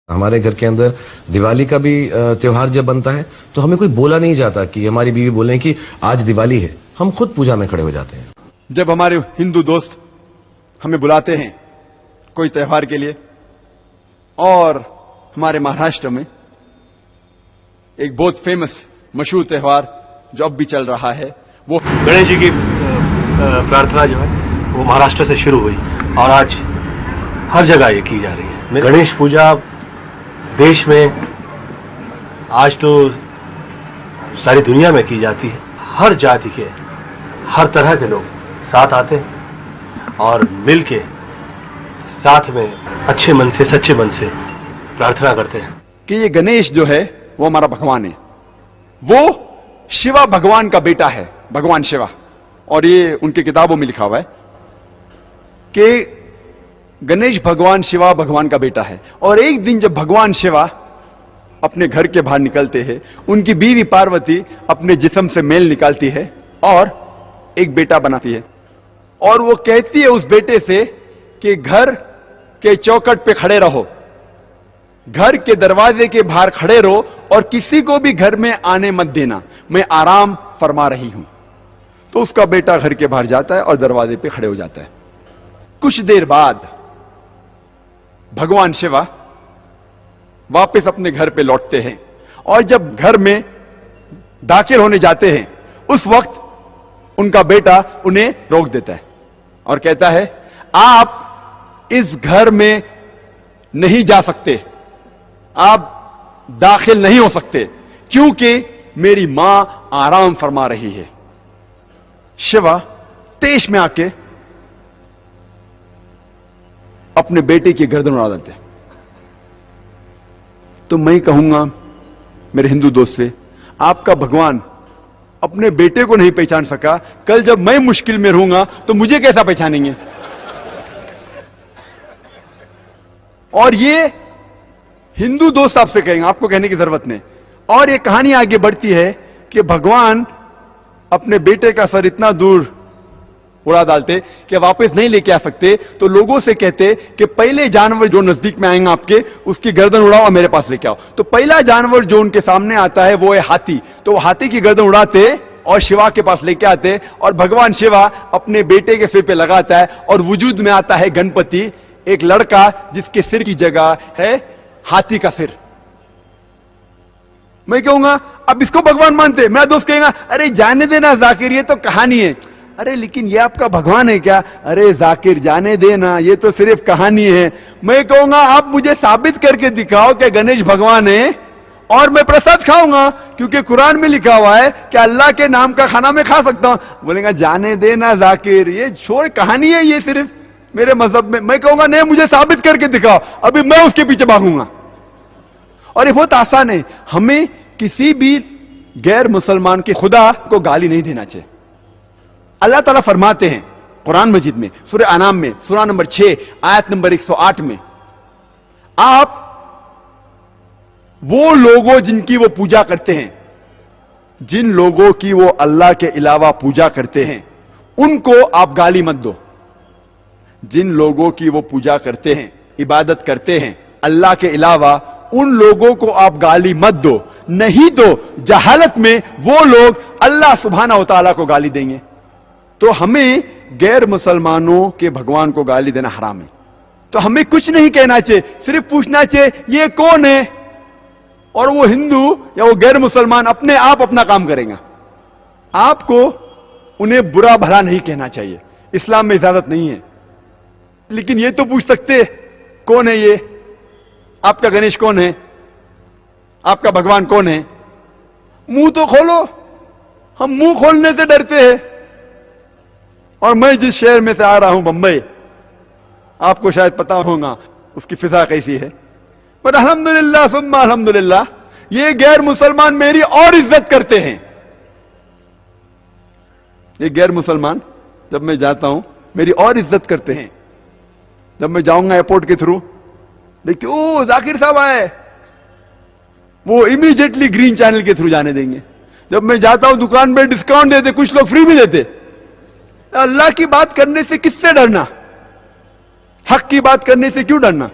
हमारे घर के अंदर दिवाली का भी त्योहार जब बनता है तो हमें कोई बोला नहीं जाता कि हमारी बीवी बोले कि आज दिवाली है, हम खुद पूजा में खड़े हो जाते हैं। जब हमारे हिंदू दोस्त हमें बुलाते हैं कोई त्योहार के लिए, और हमारे महाराष्ट्र में एक बहुत फेमस मशहूर त्योहार जो अब भी चल रहा है, वो गणेश जी की प्रार्थना जो है वो महाराष्ट्र से शुरू हुई और आज हर जगह ये की जा रही है। गणेश पूजा देश में आज तो सारी दुनिया में की जाती है। हर जाति के, हर तरह के लोग साथ आते हैं और मिलके साथ में अच्छे मन से, सच्चे मन से प्रार्थना करते हैं कि ये गणेश जो है वो हमारा भगवान है, वो शिवा भगवान का बेटा है, भगवान शिवा। और ये उनकी किताबों में लिखा हुआ है कि गणेश भगवान शिवा भगवान का बेटा है। और एक दिन जब भगवान शिवा अपने घर के बाहर निकलते हैं, उनकी बीवी पार्वती अपने जिस्म से मेल निकालती है और एक बेटा बनाती है, और वो कहती है उस बेटे से कि घर के चौखट पे खड़े रहो, घर के दरवाजे के बाहर खड़े रहो और किसी को भी घर में आने मत देना, मैं आराम फरमा रही हूं। तो उसका बेटा घर के बाहर जाता है और दरवाजे पे खड़े हो जाता है। कुछ देर बाद भगवान शिवा वापस अपने घर पे लौटते हैं, और जब घर में दाखिल होने जाते हैं उस वक्त उनका बेटा उन्हें रोक देता है और कहता है, आप इस घर में नहीं जा सकते, आप दाखिल नहीं हो सकते, क्योंकि मेरी मां आराम फरमा रही है। शिवा तेज में आके अपने बेटे की गर्दन उड़ा देते। तो मैं कहूंगा मेरे हिंदू दोस्त से, आपका भगवान अपने बेटे को नहीं पहचान सका, कल जब मैं मुश्किल में रहूंगा तो मुझे कैसा पहचानेंगे। और ये हिंदू दोस्त आपसे कहेंगे, आपको कहने की जरूरत नहीं। और ये कहानी आगे बढ़ती है कि भगवान अपने बेटे का सर इतना दूर उड़ा डालते कि वापस नहीं लेके आ सकते, तो लोगों से कहते कि पहले जानवर जो नजदीक में आएंगे आपके, उसकी गर्दन उड़ाओ और मेरे पास लेके आओ। तो पहला जानवर जो उनके सामने आता है वो है हाथी। तो वो हाथी की गर्दन उड़ाते और शिवा के पास लेके आते, और भगवान शिवा अपने बेटे के सिर पे लगाता है और वजूद में आता है गणपति, एक लड़का जिसके सिर की जगह है हाथी का सिर। मैं कहूंगा अब इसको भगवान मानते, मेरा दोस्त कहेगा अरे जाने देना जाकिर, ये तो कहानी है। अरे लेकिन ये आपका भगवान है क्या? अरे जाकिर जाने देना, ये तो सिर्फ कहानी है। मैं कहूंगा आप मुझे साबित करके दिखाओ कि गणेश भगवान है और मैं प्रसाद खाऊंगा, क्योंकि कुरान में लिखा हुआ है कि अल्लाह के नाम का खाना मैं खा सकता हूं। बोलेगा जाने देना जाकिर, ये छोड़, कहानी है ये सिर्फ मेरे मजहब में। मैं कहूंगा नहीं, मुझे साबित करके दिखाओ, अभी मैं उसके पीछे भागूंगा। और ये बहुत आसान है, हमें किसी भी गैर मुसलमान के खुदा को गाली नहीं देना चाहिए। अल्लाह ताला फरमाते हैं कुरान मजीद में, सूरह अनाम में, सूरा नंबर 6 आयत नंबर 108 में, आप वो लोगों जिनकी वो पूजा करते हैं, जिन लोगों की वो अल्लाह के अलावा पूजा करते हैं, उनको आप गाली मत दो। जिन लोगों की वो पूजा करते हैं, इबादत करते हैं अल्लाह के अलावा, उन लोगों को आप गाली मत दो, नहीं तो जहालत में वो लोग अल्लाह सुब्हानहू व तआला को गाली देंगे। तो हमें गैर मुसलमानों के भगवान को गाली देना हराम है। तो हमें कुछ नहीं कहना चाहिए, सिर्फ पूछना चाहिए ये कौन है, और वो हिंदू या वो गैर मुसलमान अपने आप अपना काम करेंगे। आपको उन्हें बुरा भला नहीं कहना चाहिए, इस्लाम में इजाजत नहीं है। लेकिन ये तो पूछ सकते कौन है ये, आपका गणेश कौन है, आपका भगवान कौन है। मुंह तो खोलो, हम मुंह खोलने से डरते हैं। और मैं जिस शहर में से आ रहा हूं, बंबई, आपको शायद पता होगा उसकी फिजा कैसी है, पर अल्हम्दुलिल्लाह सुम्मा अल्हम्दुलिल्लाह, ये गैर मुसलमान मेरी और इज्जत करते हैं। ये गैर मुसलमान जब मैं जाता हूं मेरी और इज्जत करते हैं। जब मैं जाऊंगा एयरपोर्ट के थ्रू, देखते ओ जाकिर साहब आए, वो इमीडिएटली ग्रीन चैनल के थ्रू जाने देंगे। जब मैं जाता हूं दुकान पे डिस्काउंट देते, कुछ लोग फ्री भी देते। अल्लाह की बात करने से किससे डरना, हक की बात करने से क्यों डरना।